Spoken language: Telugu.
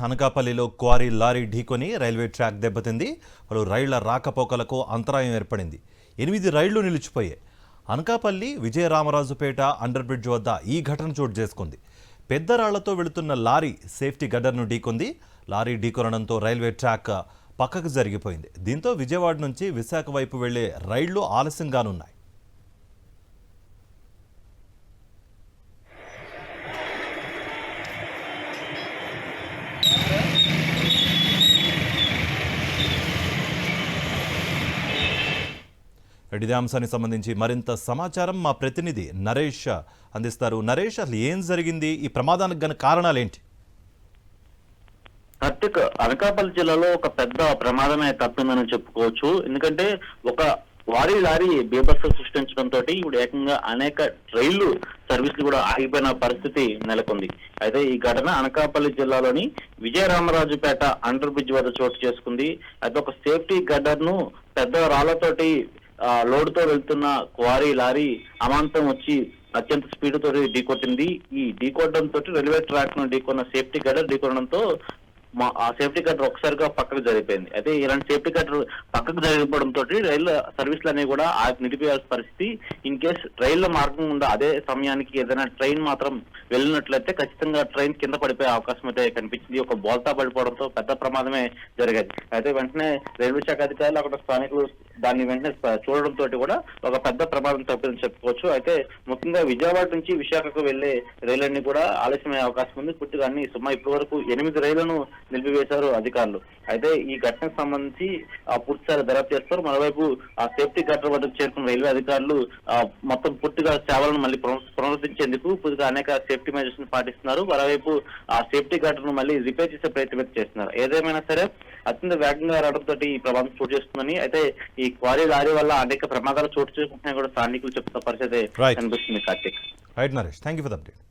అనకాపల్లిలో క్వారీ లారీ ఢీకొని రైల్వే ట్రాక్ దెబ్బతింది. పలు రైళ్ల రాకపోకలకు అంతరాయం ఏర్పడింది. 8 రైళ్లు నిలిచిపోయాయి. అనకాపల్లి విజయరామరాజుపేట అండర్ బ్రిడ్జ్ వద్ద ఈ ఘటన చోటు చేసుకుంది. పెద్ద రాళ్లతో వెళుతున్న లారీ సేఫ్టీ గడ్డర్ను ఢీకొంది. లారీ ఢీకొనడంతో రైల్వే ట్రాక్ పక్కకు జరిగిపోయింది. దీంతో విజయవాడ నుంచి విశాఖ వైపు వెళ్లే రైళ్లు ఆలస్యంగానున్నాయి. ఇదే అంశానికి సంబంధించి మరింత సమాచారం మా ప్రతినిధి నరేష్ అందిస్తారు. నరేష్, అసలు ఏం జరిగింది? ఈ ప్రమాదానికి గల కారణాలు ఏంటి? కార్తిక్, అనకాపల్లి జిల్లాలో ఒక పెద్ద ప్రమాదమే తప్పిందని చెప్పుకోవచ్చు. ఎందుకంటే ఒక వారీ లారీ బీభత్సం సృష్టించడంతో ఇప్పుడు ఏకంగా అనేక రైళ్లు సర్వీసులు కూడా ఆగిపోయిన పరిస్థితి నెలకొంది. అయితే ఈ ఘటన అనకాపల్లి జిల్లాలోని విజయరామరాజుపేట అండర్ బ్రిడ్జ్ వద్ద చోటు చేసుకుంది. అయితే ఒక సేఫ్టీ గడ్డర్ ను పెద్ద రాళ్లతోటి లోడ్ తో వెళ్తున్న క్వారీ లారీ అమాంతం వచ్చి అత్యంత స్పీడ్ తోటి ఢీకొట్టింది. ఈ ఢీకొట్టడంతో రైల్వే ట్రాక్ ను ఢీకొన్న సేఫ్టీ గడ్డర్ ఢీకొనడంతో ఆ సేఫ్టీ గడ్డర్ ఒకసారిగా పక్కకు జరిగిపోయింది. అయితే ఇలాంటి సేఫ్టీ గడ్డర్ పక్కకు జరిగిపోవడంతో రైళ్ల సర్వీసులు అనేవి కూడా నిలిపివేయాల్సిన పరిస్థితి. ఇన్ కేస్ రైళ్ల మార్గం ఉందా అదే సమయానికి ఏదైనా ట్రైన్ మాత్రం వెళ్ళినట్లయితే ఖచ్చితంగా ట్రైన్ కింద పడిపోయే అవకాశం అయితే కనిపించింది. ఒక బోల్తా పడిపోవడంతో పెద్ద ప్రమాదమే జరిగేది. అయితే వెంటనే రైల్వే శాఖ అధికారులు అక్కడ స్థానికులు దాన్ని వెంటనే చూడడంతో కూడా ఒక పెద్ద ప్రమాదం తప్పిందని చెప్పుకోవచ్చు. అయితే ముఖ్యంగా విజయవాడ నుంచి విశాఖకు వెళ్లే రైళ్లన్నీ కూడా ఆలస్యమయ్యే అవకాశం ఉంది. పూర్తిగా అన్ని ఇప్పటి వరకు 8 రైళ్లను నిలిపివేశారు అధికారులు. అయితే ఈ ఘటనకు సంబంధించి పూర్తిసారి దర్యాప్తు చేస్తారు. మరోవైపు ఆ సేఫ్టీ గడ్డర్ వద్దకు చేరుకున్న రైల్వే అధికారులు మొత్తం పూర్తిగా సేవలను మళ్ళీ పునరుద్ధరించేందుకు పూర్తిగా అనేక సేఫ్టీ మెజర్స్ ని పాటిస్తున్నారు. మరోవైపు ఆ సేఫ్టీ గడ్డర్ ను మళ్ళీ రిపేర్ చేసే ప్రయత్నం చేస్తున్నారు. ఏదేమైనా సరే అత్యంత వేగంగా రావడంతో ఈ ప్రమాదం చోటు చేస్తుందని, అయితే ఈ క్వారీ లారీ వల్ల అనేక ప్రమాదాలు చోటు చేసుకుంటున్నాయి కూడా స్థానికులు చెప్తున్న పరిస్థితి కనిపిస్తుంది. Karthik. Right Naresh, thank you for the update.